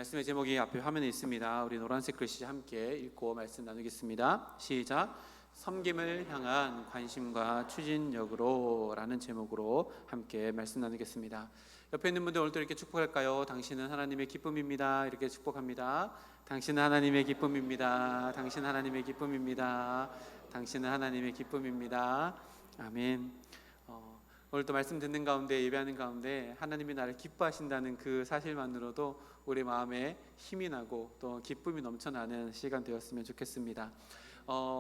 말씀의 제목이 앞에 화면에 있습니다. 우리 노란색 글씨 함께 읽고 말씀 나누겠습니다. 시작. 섬김을 향한 관심과 추진력으로 라는 제목으로 함께 말씀 나누겠습니다. 옆에 있는 분들 오늘도 이렇게 축복할까요? 당신은 하나님의 기쁨입니다. 이렇게 축복합니다. 당신은 하나님의 기쁨입니다. 당신은 하나님의 기쁨입니다. 당신은 하나님의 기쁨입니다. 아멘. 오늘도 말씀 듣는 가운데, 예배하는 가운데 하나님이 나를 기뻐하신다는 그 사실만으로도 우리 마음에 힘이 나고 또 기쁨이 넘쳐나는 시간 되었으면 좋겠습니다.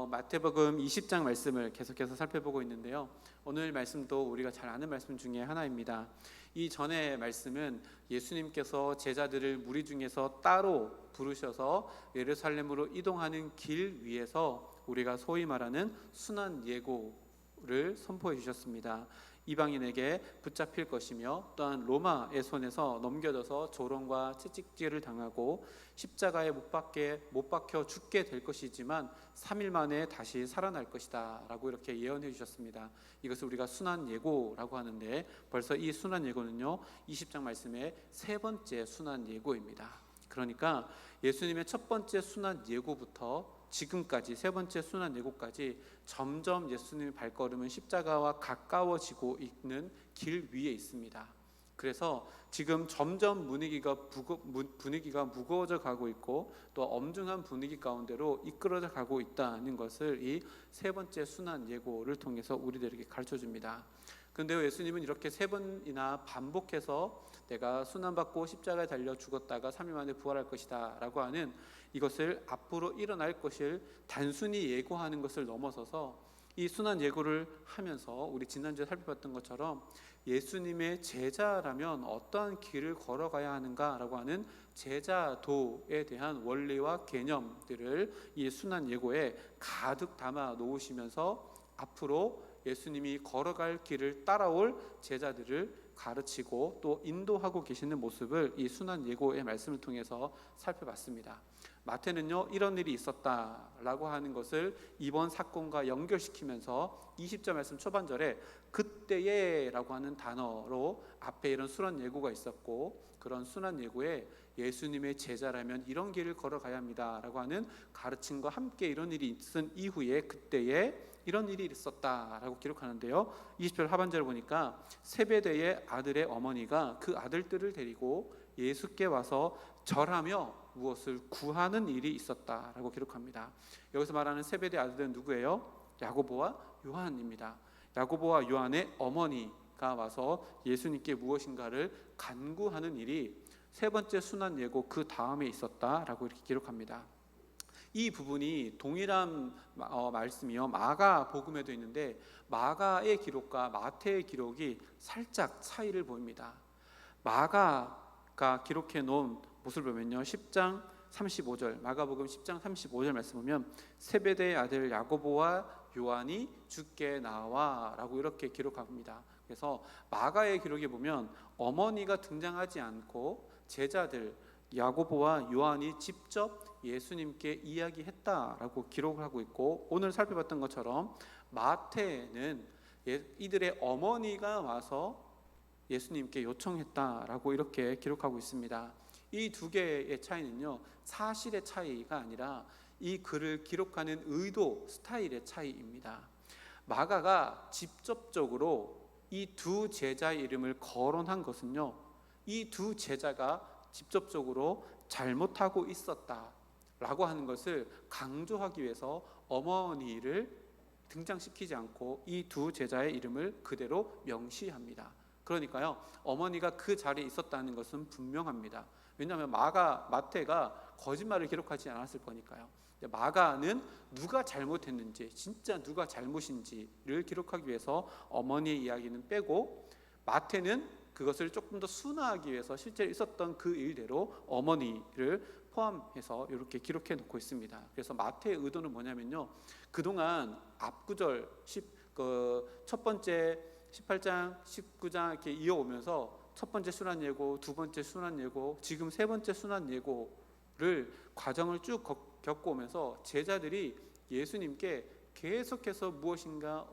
마태복음 20장 말씀을 계속해서 살펴보고 있는데요, 오늘 말씀도 우리가 잘 아는 말씀 중에 하나입니다. 이 전의 말씀은 예수님께서 제자들을 무리 중에서 따로 부르셔서 예루살렘으로 이동하는 길 위에서 우리가 소위 말하는 순환 예고를 선포해 주셨습니다. 이방인에게 붙잡힐 것이며 또한 로마의 손에서 넘겨져서 조롱과 채찍질을 당하고 십자가에 못 박혀 죽게 될 것이지만 3일 만에 다시 살아날 것이다 라고 이렇게 예언해 주셨습니다. 이것을 우리가 순환 예고라고 하는데, 벌써 이 순환 예고는요 20장 말씀의 세 번째 순환 예고입니다. 그러니까 예수님의 첫 번째 순환 예고부터 지금까지 세 번째 순환 예고까지 점점 예수님의 발걸음은 십자가와 가까워지고 있는 길 위에 있습니다. 그래서 지금 점점 분위기가 무거워져 가고 있고 또 엄중한 분위기 가운데로 이끌어져 가고 있다는 것을 이 세 번째 순환 예고를 통해서 우리들에게 가르쳐 줍니다. 그런데 예수님은 이렇게 세 번이나 반복해서 내가 순환받고 십자가에 달려 죽었다가 3일 만에 부활할 것이다 라고 하는 이것을 앞으로 일어날 것을 단순히 예고하는 것을 넘어서서 이 순환 예고를 하면서 우리 지난주에 살펴봤던 것처럼 예수님의 제자라면 어떠한 길을 걸어가야 하는가라고 하는 제자도에 대한 원리와 개념들을 이 순환 예고에 가득 담아 놓으시면서 앞으로 예수님이 걸어갈 길을 따라올 제자들을 가르치고 또 인도하고 계시는 모습을 이 순환 예고의 말씀을 통해서 살펴봤습니다. 마태는요 이런 일이 있었다라고 하는 것을 이번 사건과 연결시키면서 20절 말씀 초반절에 그때에라고 하는 단어로 앞에 이런 순환 예고가 있었고, 그런 순환 예고에 예수님의 제자라면 이런 길을 걸어가야 합니다라고 하는 가르침과 함께 이런 일이 있은 이후에 그때에 이런 일이 있었다라고 기록하는데요, 20절 하반절을 보니까 세베대의 아들의 어머니가 그 아들들을 데리고 예수께 와서 절하며 무엇을 구하는 일이 있었다라고 기록합니다. 여기서 말하는 세베대 아들은 누구예요? 야고보와 요한입니다. 야고보와 요한의 어머니가 와서 예수님께 무엇인가를 간구하는 일이 세 번째 순환 예고 그 다음에 있었다라고 이렇게 기록합니다. 이 부분이 동일한 말씀이요 마가복음에도 있는데 마가의 기록과 마태의 기록이 살짝 차이를 보입니다. 마가가 기록해 놓은 모습을 보면요 10장 35절 마가복음 10장 35절 말씀 보면 세베대의 아들 야고보와 요한이 주께 나와 라고 이렇게 기록합니다. 그래서 마가의 기록에 보면 어머니가 등장하지 않고 제자들 야고보와 요한이 직접 예수님께 이야기했다라고 기록을 하고 있고, 오늘 살펴봤던 것처럼 마태는 이들의 어머니가 와서 예수님께 요청했다라고 이렇게 기록하고 있습니다. 이 두 개의 차이는요 사실의 차이가 아니라 이 글을 기록하는 의도, 스타일의 차이입니다. 마가가 직접적으로 이 두 제자의 이름을 거론한 것은요 이 두 제자가 직접적으로 잘못하고 있었다라고 하는 것을 강조하기 위해서 어머니를 등장시키지 않고 이 두 제자의 이름을 그대로 명시합니다. 그러니까요 어머니가 그 자리에 있었다는 것은 분명합니다. 왜냐하면 마태가 거짓말을 기록하지 않았을 거니까요. 마가는 누가 잘못했는지, 진짜 누가 잘못인지를 기록하기 위해서 어머니의 이야기는 빼고, 마태는 그것을 조금 더 순화하기 위해서 실제로 있었던 그 일대로 어머니를 포함해서 이렇게 기록해 놓고 있습니다. 그래서 마태의 의도는 뭐냐면요, 그동안 앞구절 첫 번째 18장 19장 이렇게 이어오면서 첫 번째 순환 예고, 두 번째 순환 예고, 지금 세 번째 순환 예고를 과정을 쭉 겪어오면서 제자들이 예수님께 계속해서 무엇인가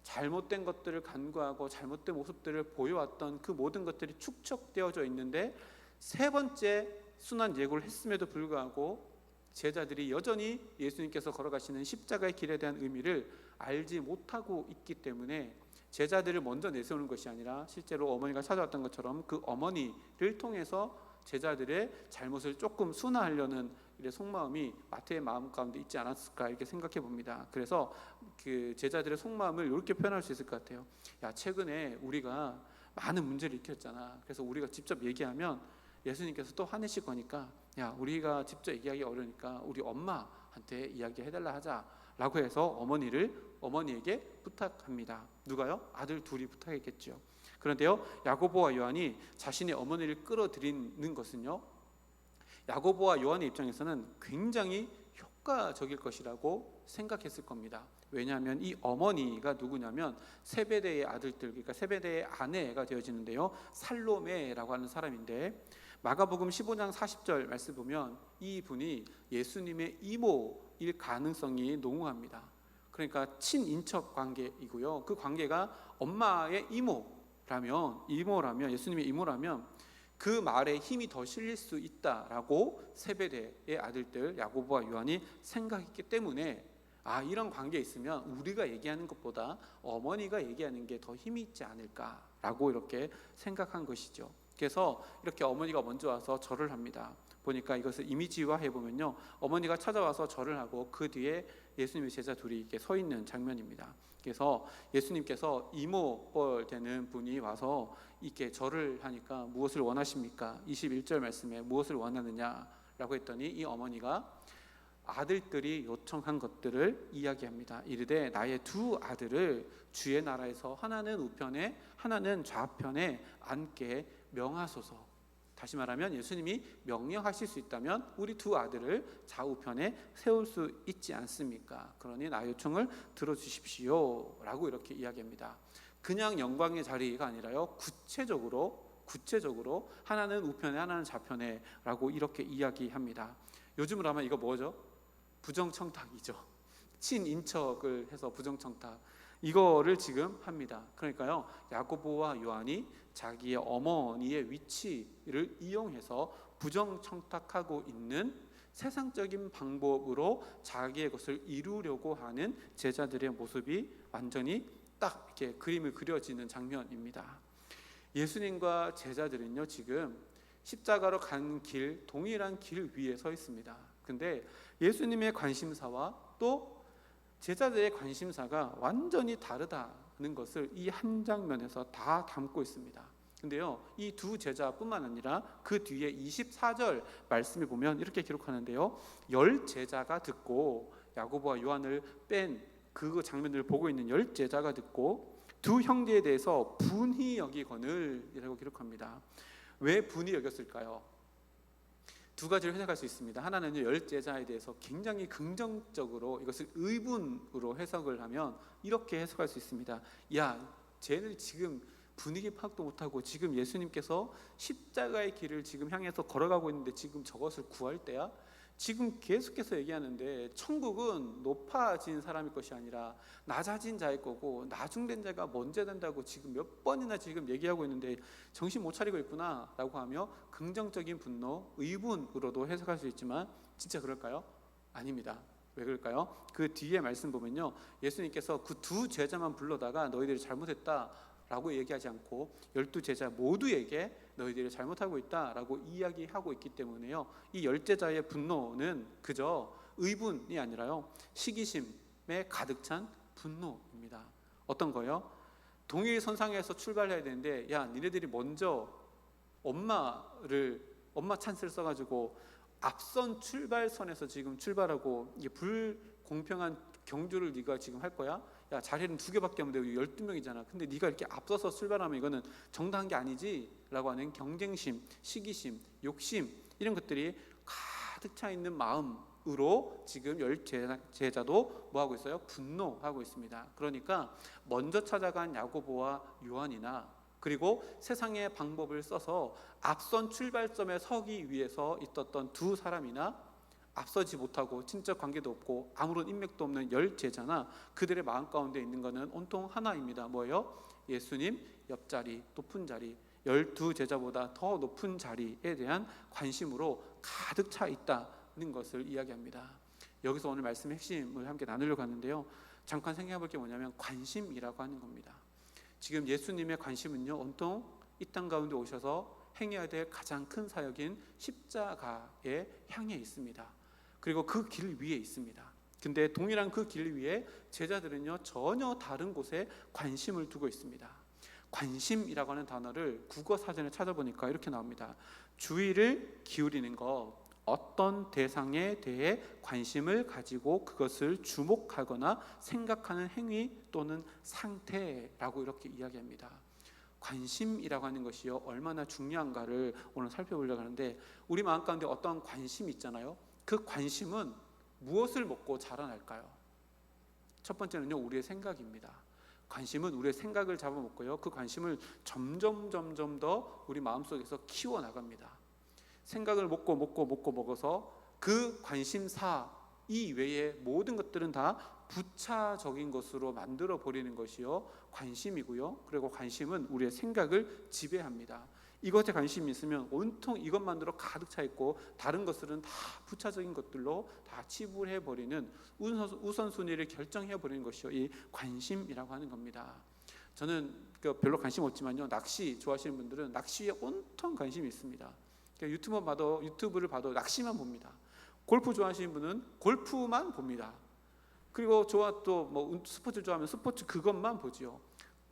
잘못된 것들을 간구하고 잘못된 모습들을 보여왔던 그 모든 것들이 축적되어져 있는데, 세 번째 순환 예고를 했음에도 불구하고 제자들이 여전히 예수님께서 걸어가시는 십자가의 길에 대한 의미를 알지 못하고 있기 때문에 제자들을 먼저 내세우는 것이 아니라 실제로 어머니가 찾아왔던 것처럼 그 어머니를 통해서 제자들의 잘못을 조금 순화하려는 속마음이 마태의 마음 가운데 있지 않았을까 이렇게 생각해 봅니다. 그래서 그 제자들의 속마음을 이렇게 표현할 수 있을 것 같아요. 야, 최근에 우리가 많은 문제를 일으켰잖아. 그래서 우리가 직접 얘기하면 예수님께서 또 화내실 거니까, 야, 우리가 직접 얘기하기 어려우니까 우리 엄마한테 이야기해달라 하자라고 해서 어머니에게 부탁합니다. 누가요? 아들 둘이 부탁했겠죠. 그런데요, 야고보와 요한이 자신의 어머니를 끌어들이는 것은요, 야고보와 요한의 입장에서는 굉장히 효과적일 것이라고 생각했을 겁니다. 왜냐하면 이 어머니가 누구냐면 세베대의 아들들, 그러니까 세베대의 아내가 되어지는데요, 살로메라고 하는 사람인데, 마가복음 15장 40절 말씀 보면 이 분이 예수님의 이모일 가능성이 농후합니다. 그러니까 친인척 관계이고요, 그 관계가 엄마의 이모라면 예수님의 이모라면 그 말에 힘이 더 실릴 수 있다라고 세베대의 아들들 야고보와 요한이 생각했기 때문에, 이런 관계에 있으면 우리가 얘기하는 것보다 어머니가 얘기하는 게 더 힘이 있지 않을까라고 이렇게 생각한 것이죠. 그래서 이렇게 어머니가 먼저 와서 절을 합니다. 보니까 이것을 이미지화해 보면요, 어머니가 찾아와서 절을 하고 그 뒤에 예수님의 제자 둘이 이렇게 서 있는 장면입니다. 그래서 예수님께서 이모뻘 되는 분이 와서 이렇게 절을 하니까 무엇을 원하십니까? 21절 말씀에 무엇을 원하느냐라고 했더니 이 어머니가 아들들이 요청한 것들을 이야기합니다. 이르되 나의 두 아들을 주의 나라에서 하나는 우편에 하나는 좌편에 앉게 명하소서. 다시 말하면 예수님이 명령하실 수 있다면 우리 두 아들을 좌우편에 세울 수 있지 않습니까? 그러니 나의 요청을 들어주십시오 라고 이렇게 이야기합니다. 그냥 영광의 자리가 아니라요, 구체적으로 하나는 우편에 하나는 좌편에 라고 이렇게 이야기합니다. 요즘으로 하면 이거 뭐죠? 부정청탁이죠. 친인척을 해서 부정청탁, 이거를 지금 합니다. 그러니까요, 야고보와 요한이 자기의 어머니의 위치를 이용해서 부정청탁하고 있는 세상적인 방법으로 자기의 것을 이루려고 하는 제자들의 모습이 완전히 딱 이렇게 그림을 그려지는 장면입니다. 예수님과 제자들은요, 지금 십자가로 가는 길, 동일한 길 위에 서 있습니다. 근데 예수님의 관심사와 또 제자들의 관심사가 완전히 다르다는 것을 이 한 장면에서 다 담고 있습니다. 근데요, 이 두 제자뿐만 아니라 그 뒤에 24절 말씀을 보면 이렇게 기록하는데요, 10 제자가 듣고, 야고보와 요한을 뺀 그 장면을 보고 있는 10 제자가 듣고 두 형제에 대해서 분히 여기거늘이라고 기록합니다. 왜 분히 여겼을까요? 두 가지를 해석할 수 있습니다. 하나는요, 10 제자에 대해서 굉장히 긍정적으로 이것을 의분으로 해석을 하면 이렇게 해석할 수 있습니다. 야, 쟤는 지금 분위기 파악도 못하고 지금 예수님께서 십자가의 길을 지금 향해서 걸어가고 있는데 지금 저것을 구할 때야? 지금 계속해서 얘기하는데 천국은 높아진 사람의 것이 아니라 낮아진 자의 거고 나중된 자가 먼저 된다고 지금 몇 번이나 지금 얘기하고 있는데 정신 못 차리고 있구나 라고 하며 긍정적인 분노, 의분으로도 해석할 수 있지만 진짜 그럴까요? 아닙니다. 왜 그럴까요? 그 뒤에 말씀 보면요, 예수님께서 그 두 제자만 불러다가 너희들이 잘못했다 라고 얘기하지 않고 12 제자 모두에게 너희들이 잘못하고 있다라고 이야기하고 있기 때문에요, 이 10 제자의 분노는 그저 의분이 아니라요, 시기심에 가득 찬 분노입니다. 어떤 거요? 동일 선상에서 출발해야 되는데, 야, 니네들이 먼저 엄마 찬스를 써가지고 앞선 출발선에서 지금 출발하고 이게 불공평한 경주를 네가 지금 할 거야? 야, 자리는 2개밖에 없는데 12명이잖아. 근데 네가 이렇게 앞서서 출발하면 이거는 정당한 게 아니지 라고 하는 경쟁심, 시기심, 욕심, 이런 것들이 가득 차 있는 마음으로 지금 10 제자도 뭐하고 있어요? 분노하고 있습니다. 그러니까 먼저 찾아간 야고보와 요한이나 그리고 세상의 방법을 써서 앞선 출발점에 서기 위해서 있었던 두 사람이나 앞서지 못하고 친척 관계도 없고 아무런 인맥도 없는 10 제자나 그들의 마음 가운데 있는 것은 온통 하나입니다. 뭐예요? 예수님 옆자리, 높은 자리, 12 제자보다 더 높은 자리에 대한 관심으로 가득 차 있다는 것을 이야기합니다. 여기서 오늘 말씀의 핵심을 함께 나누려고 하는데요, 잠깐 생각해 볼 게 뭐냐면 관심이라고 하는 겁니다. 지금 예수님의 관심은요, 온통 이 땅 가운데 오셔서 행해야 될 가장 큰 사역인 십자가에 향해 있습니다. 그리고 그 길 위에 있습니다. 근데 동일한 그 길 위에 제자들은요, 전혀 다른 곳에 관심을 두고 있습니다. 관심이라고 하는 단어를 국어 사전에 찾아보니까 이렇게 나옵니다. 주의를 기울이는 것, 어떤 대상에 대해 관심을 가지고 그것을 주목하거나 생각하는 행위 또는 상태라고 이렇게 이야기합니다. 관심이라고 하는 것이요, 얼마나 중요한가를 오늘 살펴보려고 하는데, 우리 마음 가운데 어떤 관심이 있잖아요. 그 관심은 무엇을 먹고 자라날까요? 첫 번째는요, 우리의 생각입니다. 관심은 우리의 생각을 잡아먹고요, 그 관심을 점점 더 우리 마음속에서 키워나갑니다. 생각을 먹어서 그 관심사 이외의 모든 것들은 다 부차적인 것으로 만들어 버리는 것이요, 관심이고요. 그리고 관심은 우리의 생각을 지배합니다. 이것에 관심이 있으면 온통 이것만으로 가득 차 있고 다른 것들은 다 부차적인 것들로 다 치부해 버리는, 우선순위를 결정해 버리는 것이요, 이 관심이라고 하는 겁니다. 저는 별로 관심 없지만요, 낚시 좋아하시는 분들은 낚시에 온통 관심이 있습니다. 유튜브를 봐도 낚시만 봅니다. 골프 좋아하시는 분은 골프만 봅니다. 그리고 스포츠 좋아하면 스포츠 그것만 보지요.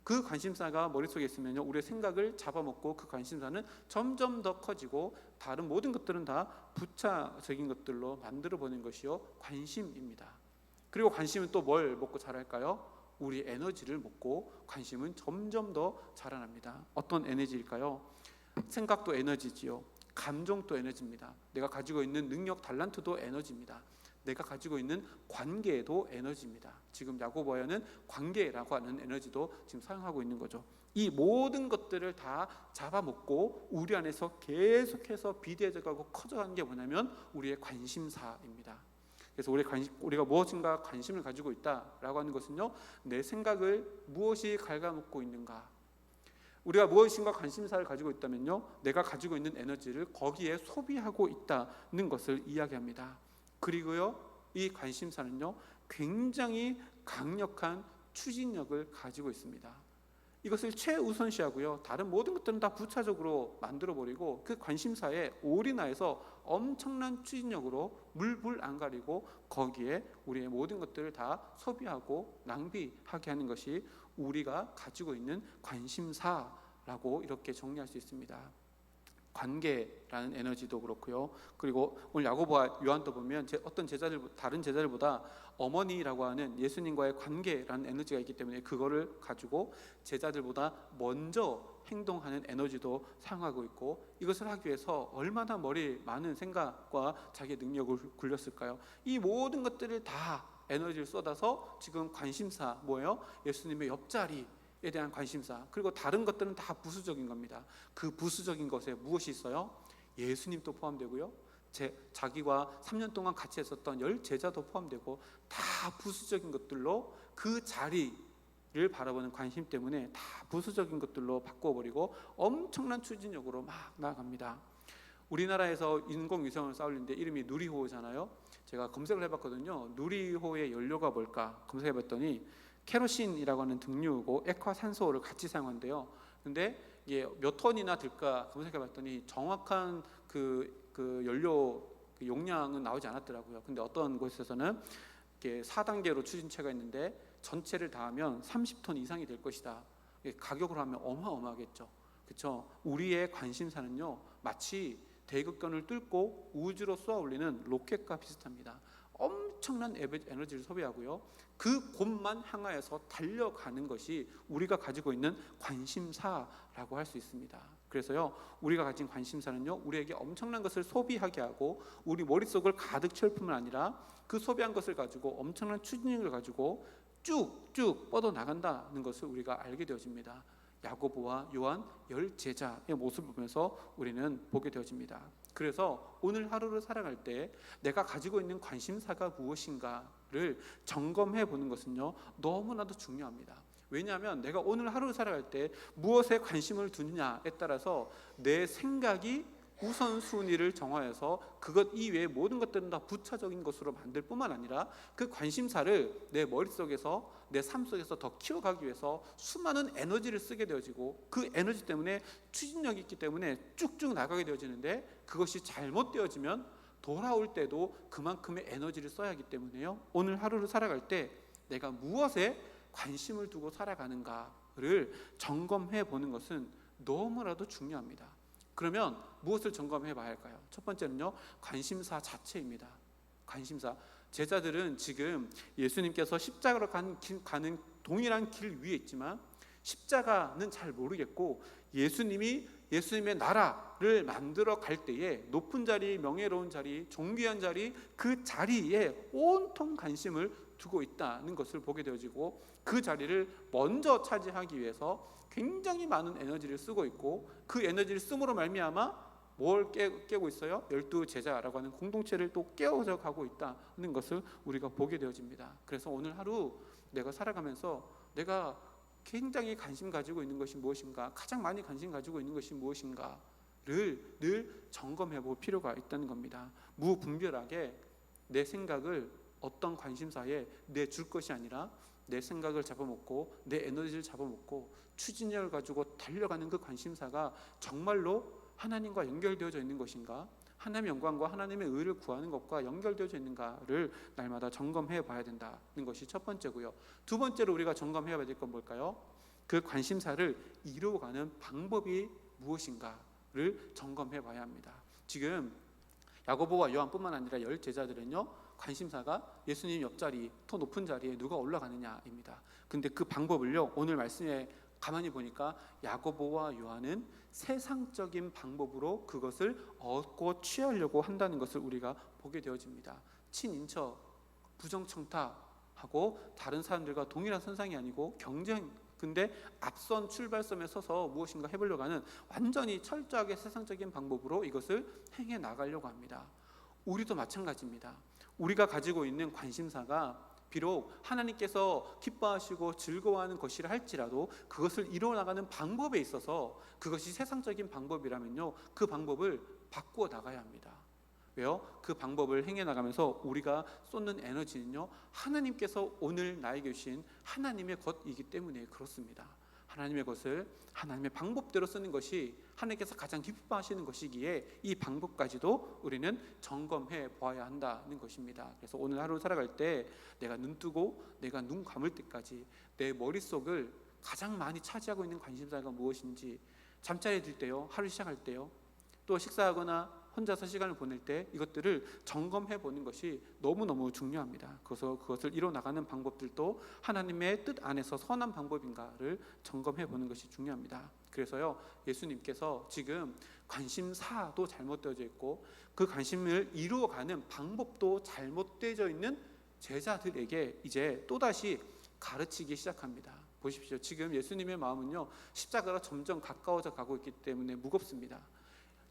그 관심사가 머릿속에 있으면요, 우리의 생각을 잡아먹고 그 관심사는 점점 더 커지고 다른 모든 것들은 다 부차적인 것들로 만들어 보는 것이요, 관심입니다. 그리고 관심은 또 뭘 먹고 자랄까요? 우리 에너지를 먹고 관심은 점점 더 자라납니다. 어떤 에너지일까요? 생각도 에너지지요. 감정도 에너지입니다. 내가 가지고 있는 능력, 달란트도 에너지입니다. 내가 가지고 있는 관계도 에너지입니다. 지금 야고보서는 관계라고 하는 에너지도 지금 사용하고 있는 거죠. 이 모든 것들을 다 잡아먹고 우리 안에서 계속해서 비대해져가고 커져가는 게 뭐냐면 우리의 관심사입니다. 그래서 우리가 무엇인가 관심을 가지고 있다라고 하는 것은요, 내 생각을 무엇이 갉아먹고 있는가, 우리가 무엇인가 관심사를 가지고 있다면요, 내가 가지고 있는 에너지를 거기에 소비하고 있다는 것을 이야기합니다. 그리고요, 이 관심사는요, 굉장히 강력한 추진력을 가지고 있습니다. 이것을 최우선시하고요, 다른 모든 것들은 다 부차적으로 만들어버리고 그 관심사에 올인하여서 엄청난 추진력으로 물불 안 가리고 거기에 우리의 모든 것들을 다 소비하고 낭비하게 하는 것이 우리가 가지고 있는 관심사라고 이렇게 정리할 수 있습니다. 관계라는 에너지도 그렇고요. 그리고 오늘 야고보와 요한도 보면 다른 제자들보다 어머니라고 하는 예수님과의 관계라는 에너지가 있기 때문에 그거를 가지고 제자들보다 먼저 행동하는 에너지도 사용하고 있고, 이것을 하기 위해서 얼마나 머리 많은 생각과 자기의 능력을 굴렸을까요? 이 모든 것들을 다 에너지를 쏟아서 지금 관심사 뭐예요? 예수님의 옆자리 에 대한 관심사, 그리고 다른 것들은 다 부수적인 겁니다. 그 부수적인 것에 무엇이 있어요? 예수님도 포함되고요, 자기와 3년 동안 같이 했었던 10 제자도 포함되고 다 부수적인 것들로 그 자리를 바라보는 관심 때문에 다 부수적인 것들로 바꿔버리고 엄청난 추진력으로 막 나아갑니다. 우리나라에서 인공위성을 쌓으려는데 이름이 누리호잖아요. 제가 검색을 해봤거든요. 누리호의 연료가 뭘까 검색해봤더니 케로신이라고 하는 등유고 액화산소를 같이 사용한대요. 근데 이게 몇 톤이나 들까 검색해봤더니 정확한 그 연료 용량은 나오지 않았더라고요. 근데 어떤 곳에서는 이렇게 4단계로 추진체가 있는데 전체를 다 하면 30톤 이상이 될 것이다. 가격으로 하면 어마어마하겠죠. 그렇죠? 우리의 관심사는요, 마치 대극권을 뚫고 우주로 쏘아 올리는 로켓과 비슷합니다. 엄청난 에너지를 소비하고요, 그 곳만 향하여서 달려가는 것이 우리가 가지고 있는 관심사라고 할 수 있습니다. 그래서요, 우리가 가진 관심사는요, 우리에게 엄청난 것을 소비하게 하고 우리 머릿속을 가득 채울 뿐만 아니라 그 소비한 것을 가지고 엄청난 추진력을 가지고 쭉쭉 뻗어나간다는 것을 우리가 알게 되어집니다. 야고보와 요한 10 제자의 모습을 보면서 우리는 보게 되어집니다. 그래서 오늘 하루를 살아갈 때 내가 가지고 있는 관심사가 무엇인가를 점검해 보는 것은요, 너무나도 중요합니다. 왜냐하면 내가 오늘 하루를 살아갈 때 무엇에 관심을 두느냐에 따라서 내 생각이 우선순위를 정하여서 그것 이외의 모든 것들은 다 부차적인 것으로 만들 뿐만 아니라 그 관심사를 내 머릿속에서 내 삶 속에서 더 키워가기 위해서 수많은 에너지를 쓰게 되어지고, 그 에너지 때문에 추진력이 있기 때문에 쭉쭉 나가게 되어지는데, 그것이 잘못되어지면 돌아올 때도 그만큼의 에너지를 써야 하기 때문에요, 오늘 하루를 살아갈 때 내가 무엇에 관심을 두고 살아가는가를 점검해 보는 것은 너무나도 중요합니다. 그러면 무엇을 점검해 봐야 할까요? 첫 번째는요, 관심사 자체입니다. 관심사. 제자들은 지금 예수님께서 십자가로 가는 동일한 길 위에 있지만 십자가는 잘 모르겠고, 예수님의 나라를 만들어 갈 때에 높은 자리, 명예로운 자리, 존귀한 자리, 그 자리에 온통 관심을 두고 있다는 것을 보게 되어지고, 그 자리를 먼저 차지하기 위해서 굉장히 많은 에너지를 쓰고 있고, 그 에너지를 씀으로 말미암아 뭘 깨고 있어요? 12제자라고 하는 공동체를 또 깨워져 가고 있다는 것을 우리가 보게 되어집니다. 그래서 오늘 하루 내가 살아가면서 내가 굉장히 관심 가지고 있는 것이 무엇인가, 가장 많이 관심 가지고 있는 것이 무엇인가를 늘 점검해 볼 필요가 있다는 겁니다. 무분별하게 내 생각을 어떤 관심사에 내줄 것이 아니라 내 생각을 잡아먹고 내 에너지를 잡아먹고 추진력을 가지고 달려가는 그 관심사가 정말로 하나님과 연결되어져 있는 것인가, 하나님의 영광과 하나님의 의를 구하는 것과 연결되어져 있는가를 날마다 점검해 봐야 된다는 것이 첫 번째고요. 두 번째로 우리가 점검해야 될 건 뭘까요? 그 관심사를 이루어가는 방법이 무엇인가를 점검해 봐야 합니다. 지금 야고보와 요한뿐만 아니라 10제자들은요, 관심사가 예수님 옆자리, 더 높은 자리에 누가 올라가느냐입니다. 근데 그 방법을요, 오늘 말씀에 가만히 보니까 야고보와 요한은 세상적인 방법으로 그것을 얻고 취하려고 한다는 것을 우리가 보게 되어집니다. 친인척, 부정청탁하고 다른 사람들과 동일한 선상이 아니고 경쟁, 근데 앞선 출발점에 서서 무엇인가 해보려고 하는 완전히 철저하게 세상적인 방법으로 이것을 행해 나가려고 합니다. 우리도 마찬가지입니다. 우리가 가지고 있는 관심사가 비록 하나님께서 기뻐하시고 즐거워하는 것이라 할지라도 그것을 이루어나가는 방법에 있어서 그것이 세상적인 방법이라면요, 그 방법을 바꾸어 나가야 합니다. 왜요? 그 방법을 행해 나가면서 우리가 쏟는 에너지는요, 하나님께서 오늘 나에게 주신 하나님의 것이기 때문에 그렇습니다. 하나님의 것을 하나님의 방법대로 쓰는 것이 하나님께서 가장 기뻐하시는 것이기에 이 방법까지도 우리는 점검해 보아야 한다는 것입니다. 그래서 오늘 하루 살아갈 때 내가 눈 뜨고 내가 눈 감을 때까지 내 머릿속을 가장 많이 차지하고 있는 관심사가 무엇인지, 잠자리에 들 때요, 하루 시작할 때요, 또 식사하거나 혼자서 시간을 보낼 때 이것들을 점검해 보는 것이 너무너무 중요합니다. 그래서 그것을 이뤄나가는 방법들도 하나님의 뜻 안에서 선한 방법인가를 점검해 보는 것이 중요합니다. 그래서요, 예수님께서 지금 관심사도 잘못되어져 있고 그 관심을 이루어가는 방법도 잘못되어져 있는 제자들에게 이제 또다시 가르치기 시작합니다. 보십시오. 지금 예수님의 마음은요, 십자가가 점점 가까워져 가고 있기 때문에 무겁습니다.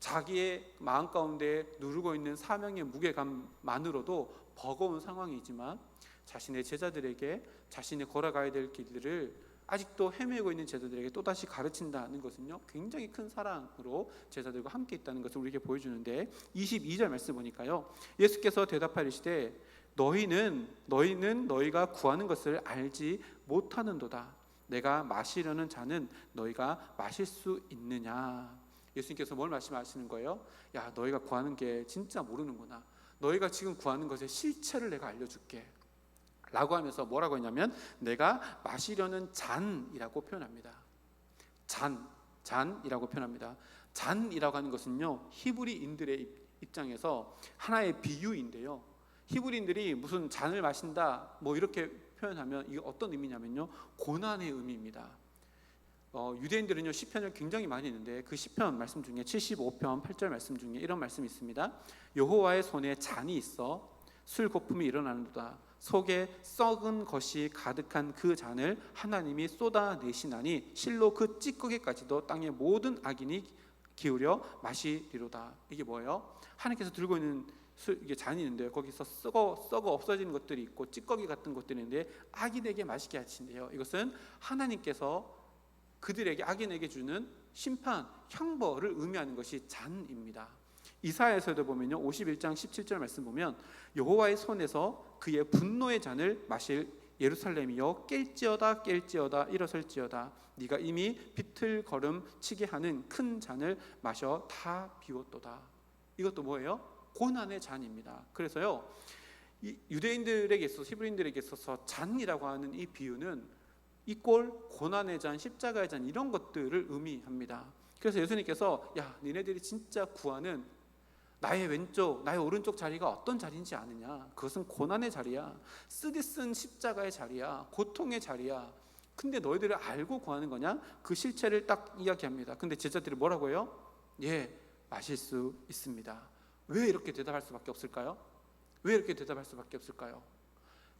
자기의 마음 가운데 누르고 있는 사명의 무게감만으로도 버거운 상황이지만 자신의 제자들에게 자신이 걸어가야 될 길들을 아직도 헤매고 있는 제자들에게 또다시 가르친다는 것은요, 굉장히 큰 사랑으로 제자들과 함께 있다는 것을 우리에게 보여주는데, 22절 말씀 보니까요, 예수께서 대답하시되 너희는 너희가 구하는 것을 알지 못하는도다. 내가 마시려는 잔은 너희가 마실 수 있느냐. 예수님께서 뭘 말씀하시는 거예요? 야, 너희가 구하는 게 진짜 모르는구나. 너희가 지금 구하는 것의 실체를 내가 알려줄게 라고 하면서 뭐라고 했냐면, 내가 마시려는 잔이라고 표현합니다. 잔이라고 표현합니다. 잔이라고 하는 것은요, 히브리인들의 입장에서 하나의 비유인데요, 히브리인들이 무슨 잔을 마신다 뭐 이렇게 표현하면 이게 어떤 의미냐면요, 고난의 의미입니다. 유대인들은요, 시편을 굉장히 많이 읽는데 그 시편 말씀 중에 75편 8절 말씀 중에 이런 말씀이 있습니다. 여호와의 손에 잔이 있어 술 거품이 일어나는도다. 속에 썩은 것이 가득한 그 잔을 하나님이 쏟아내시나니 실로 그 찌꺼기까지도 땅의 모든 악인이 기울여 마시리로다. 이게 뭐예요? 하나님께서 들고 있는 이게 잔이 있는데요. 거기서 썩어 없어지는 것들이 있고 찌꺼기 같은 것들이 있는데 악인에게 마시게 하신대요. 이것은 하나님께서 그들에게 악인에게 주는 심판, 형벌을 의미하는 것이 잔입니다. 이사야에서도 보면요, 51장 17절 말씀 보면 여호와의 손에서 그의 분노의 잔을 마실 예루살렘이여 깰지어다 일어설지어다 네가 이미 비틀걸음 치게 하는 큰 잔을 마셔 다 비웠도다. 이것도 뭐예요? 고난의 잔입니다. 그래서요, 이 유대인들에게 있어서 히브리인들에게 있어서 잔이라고 하는 이 비유는 이 꼴 고난의 잔, 십자가의 잔 이런 것들을 의미합니다. 그래서 예수님께서 야, 니네들이 진짜 구하는 나의 왼쪽, 나의 오른쪽 자리가 어떤 자리인지 아느냐? 그것은 고난의 자리야. 쓰디쓴 십자가의 자리야. 고통의 자리야. 근데 너희들을 알고 구하는 거냐? 그 실체를 딱 이야기합니다. 근데 제자들이 뭐라고 해요? 예, 마실 수 있습니다. 왜 이렇게 대답할 수밖에 없을까요? 왜 이렇게 대답할 수밖에 없을까요?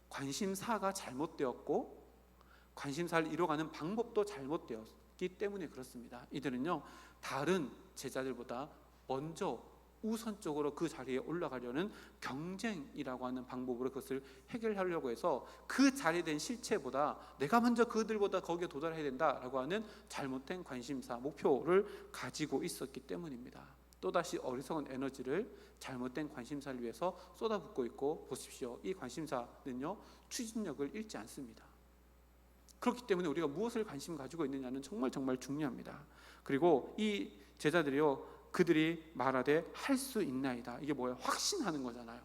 관심사가 잘못되었고 관심사를 이뤄가는 방법도 잘못되었기 때문에 그렇습니다. 이들은요, 다른 제자들보다 먼저 우선적으로 그 자리에 올라가려는 경쟁이라고 하는 방법으로 그것을 해결하려고 해서 그 자리에 된 실체보다 내가 먼저 그들보다 거기에 도달해야 된다라고 하는 잘못된 관심사, 목표를 가지고 있었기 때문입니다. 또다시 어리석은 에너지를 잘못된 관심사를 위해서 쏟아붓고 있고, 보십시오, 이 관심사는요 추진력을 잃지 않습니다. 그렇기 때문에 우리가 무엇을 관심 가지고 있느냐는 정말 중요합니다. 그리고 이 제자들이요, 그들이 말하되 할 수 있나이다. 이게 뭐예요? 확신하는 거잖아요.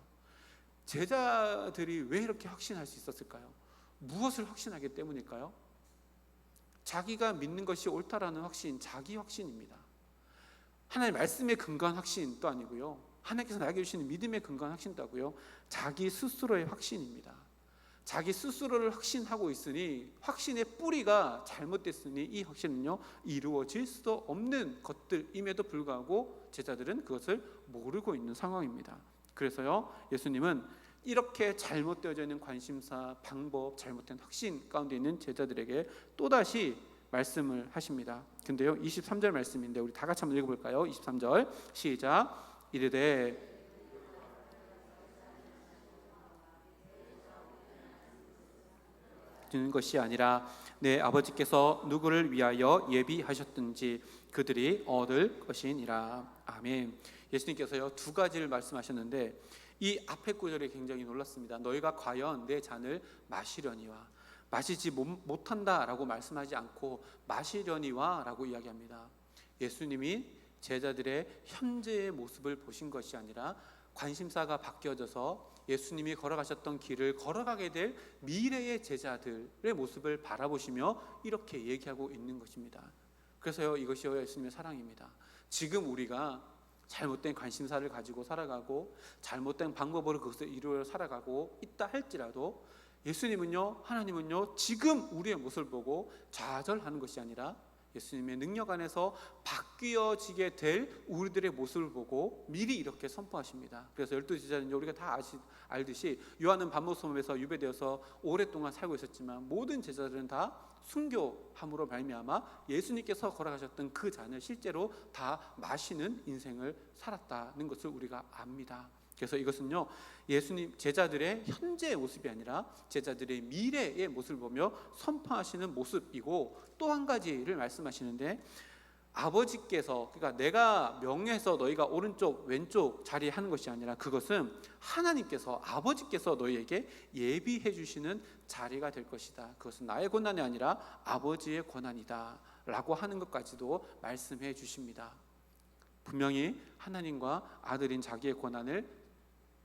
제자들이 왜 이렇게 확신할 수 있었을까요? 무엇을 확신하기 때문일까요? 자기가 믿는 것이 옳다라는 확신, 자기 확신입니다. 하나님의 말씀에 근거한 확신도 아니고요, 하나님께서 나에게 주시는 믿음에 근거한 확신도 아니고요, 자기 스스로의 확신입니다. 자기 스스로를 확신하고 있으니, 확신의 뿌리가 잘못됐으니 이 확신은요 이루어질 수 없는 것들임에도 불구하고 제자들은 그것을 모르고 있는 상황입니다. 그래서요, 예수님은 이렇게 잘못되어져 있는 관심사, 방법, 잘못된 확신 가운데 있는 제자들에게 또다시 말씀을 하십니다. 근데요, 23절 말씀인데 우리 다 같이 한번 읽어볼까요? 23절 시작. 이르되 주는 것이 아니라 내 아버지께서 누구를 위하여 예비하셨든지 그들이 얻을 것이니라. 아멘. 예수님께서요 두 가지를 말씀하셨는데 이 앞에 구절에 굉장히 놀랐습니다. 너희가 과연 내 잔을 마시려니와, 마시지 못한다라고 말씀하지 않고 마시려니와 라고 이야기합니다. 예수님이 제자들의 현재의 모습을 보신 것이 아니라 관심사가 바뀌어져서 예수님이 걸어가셨던 길을 걸어가게 될 미래의 제자들의 모습을 바라보시며 이렇게 얘기하고 있는 것입니다. 그래서요, 이것이요 예수님의 사랑입니다. 지금 우리가 잘못된 관심사를 가지고 살아가고 잘못된 방법으로 그것을 이루어 살아가고 있다 할지라도 예수님은요, 하나님은요 지금 우리의 모습을 보고 좌절하는 것이 아니라 예수님의 능력 안에서 바뀌어지게 될 우리들의 모습을 보고 미리 이렇게 선포하십니다. 그래서 12제자는 우리가 다 알듯이 요한은 반모섬에서 유배되어서 오랫동안 살고 있었지만 모든 제자들은 다 순교함으로 말미암아 예수님께서 걸어가셨던 그 잔을 실제로 다 마시는 인생을 살았다는 것을 우리가 압니다. 그래서 이것은요 예수님 제자들의 현재의 모습이 아니라 제자들의 미래의 모습을 보며 선포하시는 모습이고, 또 한 가지를 말씀하시는데 아버지께서, 그러니까 내가 명해서 너희가 오른쪽 왼쪽 자리에 하는 것이 아니라 그것은 하나님께서, 아버지께서 너희에게 예비해 주시는 자리가 될 것이다. 그것은 나의 권한이 아니라 아버지의 권한이다 라고 하는 것까지도 말씀해 주십니다. 분명히 하나님과 아들인 자기의 권한을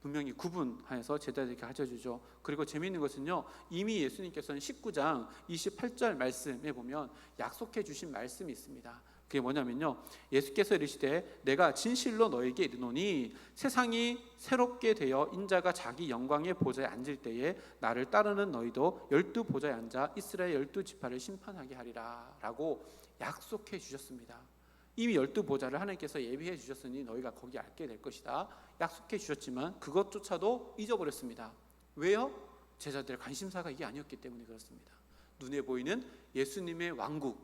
분명히 구분하여서 제자들에게 가르쳐주죠. 그리고 재미있는 것은요, 이미 예수님께서는 19장 28절 말씀에 보면 약속해 주신 말씀이 있습니다. 그게 뭐냐면요, 예수께서 이르시되 내가 진실로 너에게 이르노니 세상이 새롭게 되어 인자가 자기 영광의 보좌에 앉을 때에 나를 따르는 너희도 12보좌에 앉아 이스라엘 12지파를 심판하게 하리라 라고 약속해 주셨습니다. 이미 12보좌를 하나님께서 예비해 주셨으니 너희가 거기 앉게 될 것이다 약속해 주셨지만 그것조차도 잊어버렸습니다. 왜요? 제자들의 관심사가 이게 아니었기 때문에 그렇습니다. 눈에 보이는 예수님의 왕국,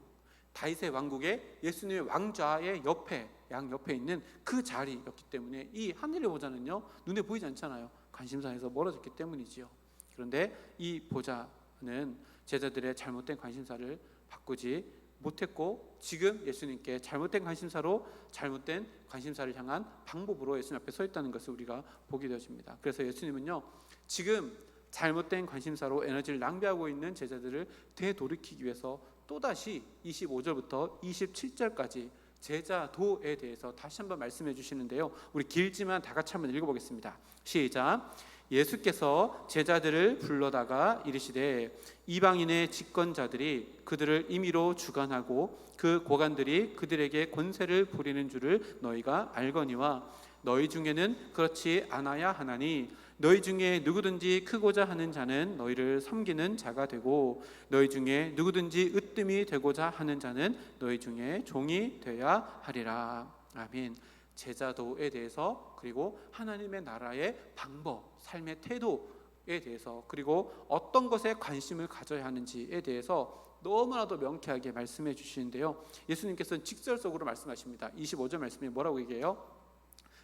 다윗의 왕국에 예수님의 왕좌의 옆에, 양옆에 있는 그 자리였기 때문에 이 하늘의 보좌는요, 눈에 보이지 않잖아요. 관심사에서 멀어졌기 때문이지요. 그런데 이 보좌는 제자들의 잘못된 관심사를 바꾸지 못했고, 지금 예수님께 잘못된 관심사로, 잘못된 관심사를 향한 방법으로 예수님 앞에 서 있다는 것을 우리가 보게 되어집니다. 그래서 예수님은요, 지금 잘못된 관심사로 에너지를 낭비하고 있는 제자들을 되돌이키기 위해서 또다시 25절부터 27절까지 제자도에 대해서 다시 한번 말씀해 주시는데요, 우리 길지만 다 같이 한번 읽어보겠습니다. 시작. 예수께서 제자들을 불러다가 이르시되 이방인의 집권자들이 그들을 임의로 주관하고 그 고관들이 그들에게 권세를 부리는 줄을 너희가 알거니와 너희 중에는 그렇지 않아야 하나니 너희 중에 누구든지 크고자 하는 자는 너희를 섬기는 자가 되고 너희 중에 누구든지 으뜸이 되고자 하는 자는 너희 중에 종이 되어야 하리라. 아멘. 제자도에 대해서, 그리고 하나님의 나라의 방법, 삶의 태도에 대해서, 그리고 어떤 것에 관심을 가져야 하는지에 대해서 너무나도 명쾌하게 말씀해 주시는데요, 예수님께서는 직설적으로 말씀하십니다. 25절 말씀에 뭐라고 얘기해요?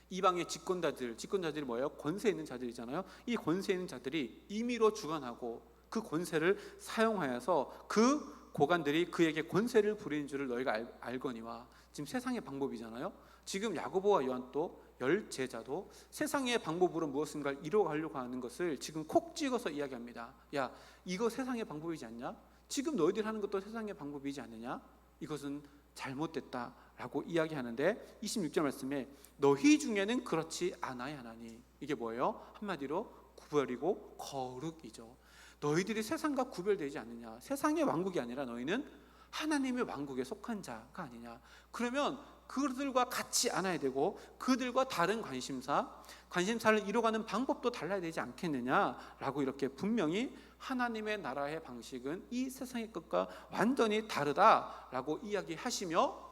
이방의 집권자들이 뭐예요? 권세 있는 자들이잖아요. 이 권세 있는 자들이 임의로 주관하고 그 권세를 사용하여서 그 고관들이 그에게 권세를 부리는 줄을 너희가 알거니와. 지금 세상의 방법이잖아요. 지금 야고보와 요한도 열제자도 세상의 방법으로 무엇인가를 이루어가려고 하는 것을 지금 콕 찍어서 이야기합니다. 야, 이거 세상의 방법이지 않냐? 지금 너희들 하는 것도 세상의 방법이지 않느냐? 이것은 잘못됐다라고 이야기하는데, 26절 말씀에 너희 중에는 그렇지 않아야 하나니, 이게 뭐예요? 한마디로 구별이고 거룩이죠. 너희들이 세상과 구별되지 않느냐? 세상의 왕국이 아니라 너희는 하나님의 왕국에 속한 자가 아니냐? 그러면 그들과 같이 않아야 되고 그들과 다른 관심사를 이뤄가는 방법도 달라야 되지 않겠느냐라고 이렇게 분명히 하나님의 나라의 방식은 이 세상의 것과 완전히 다르다라고 이야기하시며,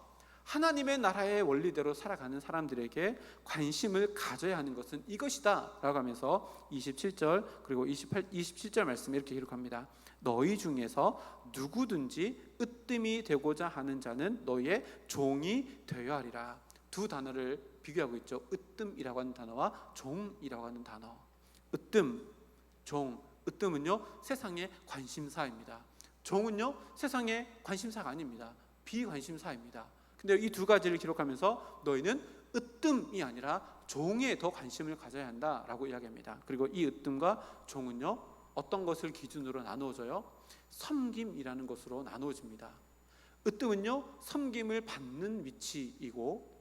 하나님의 나라의 원리대로 살아가는 사람들에게 관심을 가져야 하는 것은 이것이다 라고 하면서 27절 그리고 27절 말씀에 이렇게 기록합니다. 너희 중에서 누구든지 으뜸이 되고자 하는 자는 너희의 종이 되어야 하리라. 두 단어를 비교하고 있죠. 으뜸이라고 하는 단어와 종이라고 하는 단어. 으뜸, 종. 으뜸은요, 세상의 관심사입니다. 종은요, 세상의 관심사가 아닙니다. 비관심사입니다. 근데 이 두 가지를 기록하면서 너희는 으뜸이 아니라 종에 더 관심을 가져야 한다라고 이야기합니다. 그리고 이 으뜸과 종은요, 어떤 것을 기준으로 나누어져요? 섬김이라는 것으로 나누어집니다. 으뜸은요, 섬김을 받는 위치이고,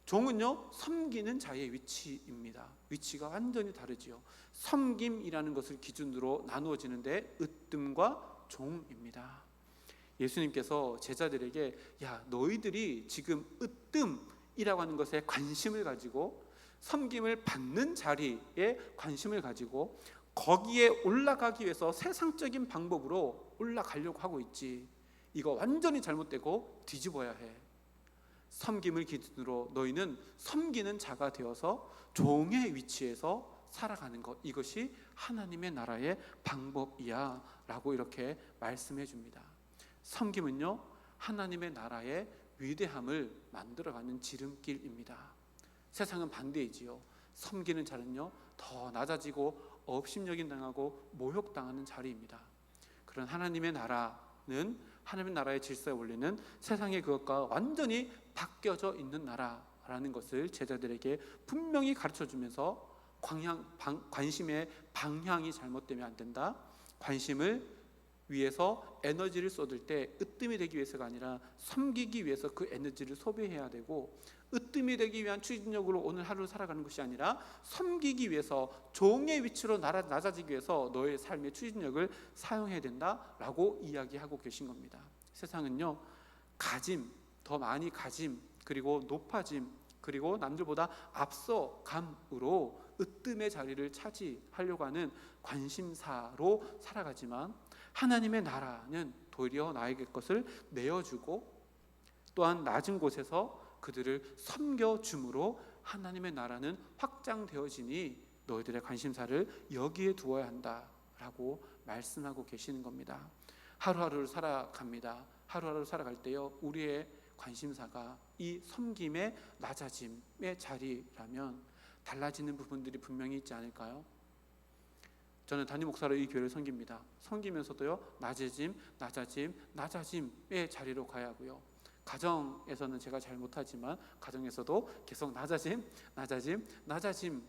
종은요, 섬기는 자의 위치입니다. 위치가 완전히 다르지요. 섬김이라는 것을 기준으로 나누어지는데 으뜸과 종입니다. 예수님께서 제자들에게 야, 너희들이 지금 으뜸이라고 하는 것에 관심을 가지고 섬김을 받는 자리에 관심을 가지고 거기에 올라가기 위해서 세상적인 방법으로 올라가려고 하고 있지. 이거 완전히 잘못되고 뒤집어야 해. 섬김을 기준으로 너희는 섬기는 자가 되어서 종의 위치에서 살아가는 것, 이것이 하나님의 나라의 방법이야 라고 이렇게 말씀해 줍니다. 섬김은요, 하나님의 나라의 위대함을 만들어가는 지름길입니다. 세상은 반대이지요. 섬기는 자는요, 더 낮아지고 업신여김 당하고 모욕당하는 자리입니다. 그런 하나님의 나라는 하나님의 나라의 질서에 원리는 세상의 그것과 완전히 바뀌어져 있는 나라라는 것을 제자들에게 분명히 가르쳐주면서 관심의 방향이 잘못되면 안 된다. 관심을 위해서 에너지를 쏟을 때 으뜸이 되기 위해서가 아니라 섬기기 위해서 그 에너지를 소비해야 되고, 으뜸이 되기 위한 추진력으로 오늘 하루를 살아가는 것이 아니라 섬기기 위해서 종의 위치로 낮아지기 위해서 너의 삶의 추진력을 사용해야 된다라고 이야기하고 계신 겁니다. 세상은요, 더 많이 가짐, 그리고 높아짐, 그리고 남들보다 앞서감으로 으뜸의 자리를 차지하려고 하는 관심사로 살아가지만, 하나님의 나라는 도리어 나에게 것을 내어주고 또한 낮은 곳에서 그들을 섬겨줌으로 하나님의 나라는 확장되어지니 너희들의 관심사를 여기에 두어야 한다라고 말씀하고 계시는 겁니다. 하루하루를 살아갑니다. 하루하루 살아갈 때요, 우리의 관심사가 이 섬김의 낮아짐의 자리라면 달라지는 부분들이 분명히 있지 않을까요? 저는 담임 목사로 이 교회를 섬깁니다. 섬기면서도요, 낮아짐의 자리로 가야 하고요. 가정에서는 제가 잘 못하지만 가정에서도 계속 낮아짐의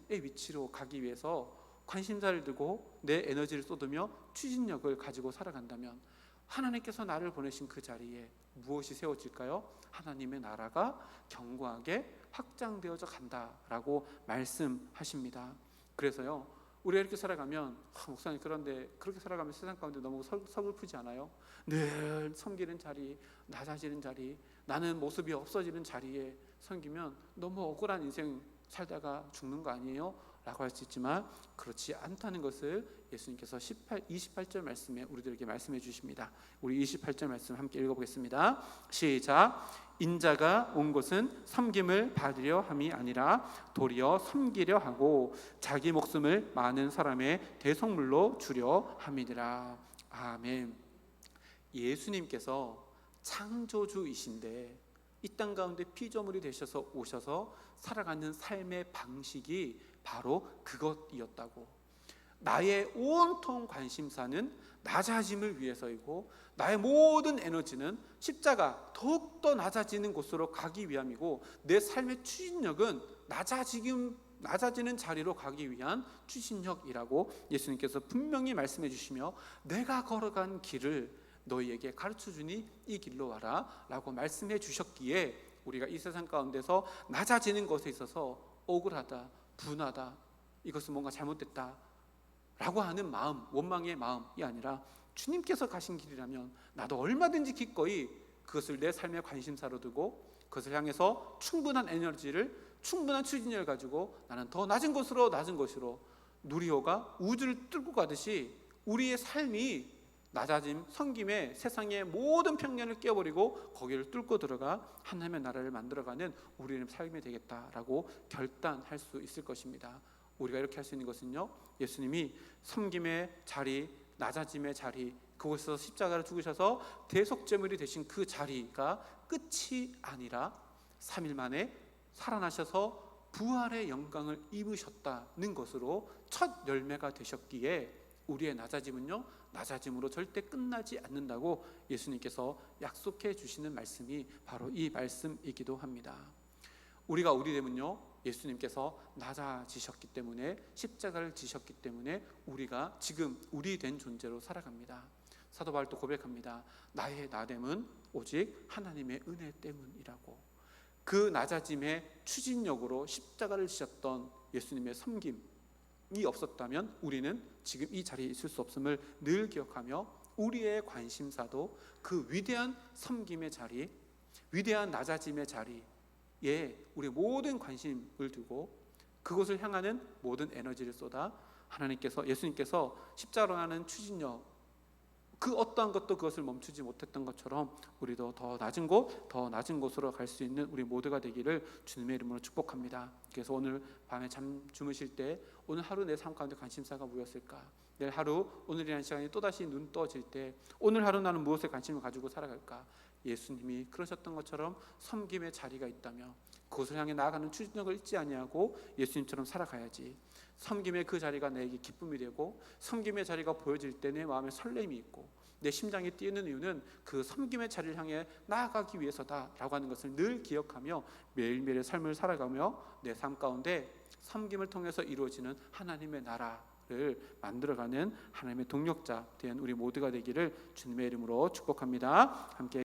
위치로 가기 위해서 관심사를 두고 내 에너지를 쏟으며 추진력을 가지고 살아간다면 하나님께서 나를 보내신 그 자리에 무엇이 세워질까요? 하나님의 나라가 견고하게 확장되어져 간다라고 말씀하십니다. 그래서요, 우리가 이렇게 살아가면 목사님, 그런데 그렇게 살아가면 세상 가운데 너무 서글프지 않아요? 늘 섬기는 자리, 낮아지는 자리, 나는 모습이 없어지는 자리에 섬기면 너무 억울한 인생 살다가 죽는 거 아니에요? 라고 할 수 있지만 그렇지 않다는 것을 예수님께서 28절 말씀에 우리들에게 말씀해 주십니다. 우리 28절 말씀 함께 읽어보겠습니다. 시작. 인자가 온 것은 섬김을 받으려 함이 아니라 도리어 섬기려 하고 자기 목숨을 많은 사람의 대속물로 주려 함이니라. 아멘. 예수님께서 창조주이신데 이 땅 가운데 피조물이 되셔서 오셔서 살아가는 삶의 방식이 바로 그것이었다고. 나의 온통 관심사는 낮아짐을 위해서이고 나의 모든 에너지는 십자가, 더욱더 낮아지는 곳으로 가기 위함이고 내 삶의 추진력은 낮아지는 자리로 가기 위한 추진력이라고 예수님께서 분명히 말씀해 주시며, 내가 걸어간 길을 너희에게 가르쳐주니 이 길로 와라 라고 말씀해 주셨기에 우리가 이 세상 가운데서 낮아지는 것에 있어서 억울하다, 분하다, 이것은 뭔가 잘못됐다 라고 하는 마음, 원망의 마음이 아니라 주님께서 가신 길이라면 나도 얼마든지 기꺼이 그것을 내 삶의 관심사로 두고 그것을 향해서 충분한 에너지를, 충분한 추진력을 가지고 나는 더 낮은 곳으로 누리호가 우주를 뚫고 가듯이 우리의 삶이 낮아짐, 섬김에 세상의 모든 편견을 깨버리고 거기를 뚫고 들어가 하나님의 나라를 만들어가는 우리의 삶이 되겠다라고 결단할 수 있을 것입니다. 우리가 이렇게 할 수 있는 것은요, 예수님이 섬김의 자리, 낮아짐의 자리, 그곳에서 십자가를 죽으셔서 대속제물이 되신 그 자리가 끝이 아니라 3일 만에 살아나셔서 부활의 영광을 입으셨다는 것으로 첫 열매가 되셨기에 우리의 낮아짐은요, 낮아짐으로 절대 끝나지 않는다고 예수님께서 약속해 주시는 말씀이 바로 이 말씀이기도 합니다. 우리 되면요, 예수님께서 낮아지셨기 때문에, 십자가를 지셨기 때문에 우리가 지금 우리 된 존재로 살아갑니다. 사도 바울도 고백합니다. 나의 나됨은 오직 하나님의 은혜 때문이라고. 그 낮아짐의 추진력으로 십자가를 지셨던 예수님의 섬김이 없었다면 우리는 지금 이 자리에 있을 수 없음을 늘 기억하며 우리의 관심사도 그 위대한 섬김의 자리, 위대한 낮아짐의 자리에 우리 모든 관심을 두고 그곳을 향하는 모든 에너지를 쏟아 예수님께서 십자가로 하는 추진력, 그 어떠한 것도 그것을 멈추지 못했던 것처럼 우리도 더 낮은 곳으로 갈 수 있는 우리 모두가 되기를 주님의 이름으로 축복합니다. 그래서 오늘 밤에 주무실 때 오늘 하루 내 삶 가운데 관심사가 뭐였을까? 내일 하루, 오늘이라는 시간이 또다시 눈 떠질 때 오늘 하루 나는 무엇에 관심을 가지고 살아갈까? 예수님이 그러셨던 것처럼 섬김의 자리가 있다며 그것을 향해 나아가는 추진력을 잊지 아니하고 예수님처럼 살아가야지. 섬김의 그 자리가 내게 기쁨이 되고 섬김의 자리가 보여질 때 내 마음에 설렘이 있고 내 심장이 뛰는 이유는 그 섬김의 자리를 향해 나아가기 위해서다라고 하는 것을 늘 기억하며 매일매일의 삶을 살아가며 내 삶 가운데 섬김을 통해서 이루어지는 하나님의 나라를 만들어가는 하나님의 동력자 된 우리 모두가 되기를 주님의 이름으로 축복합니다. 함께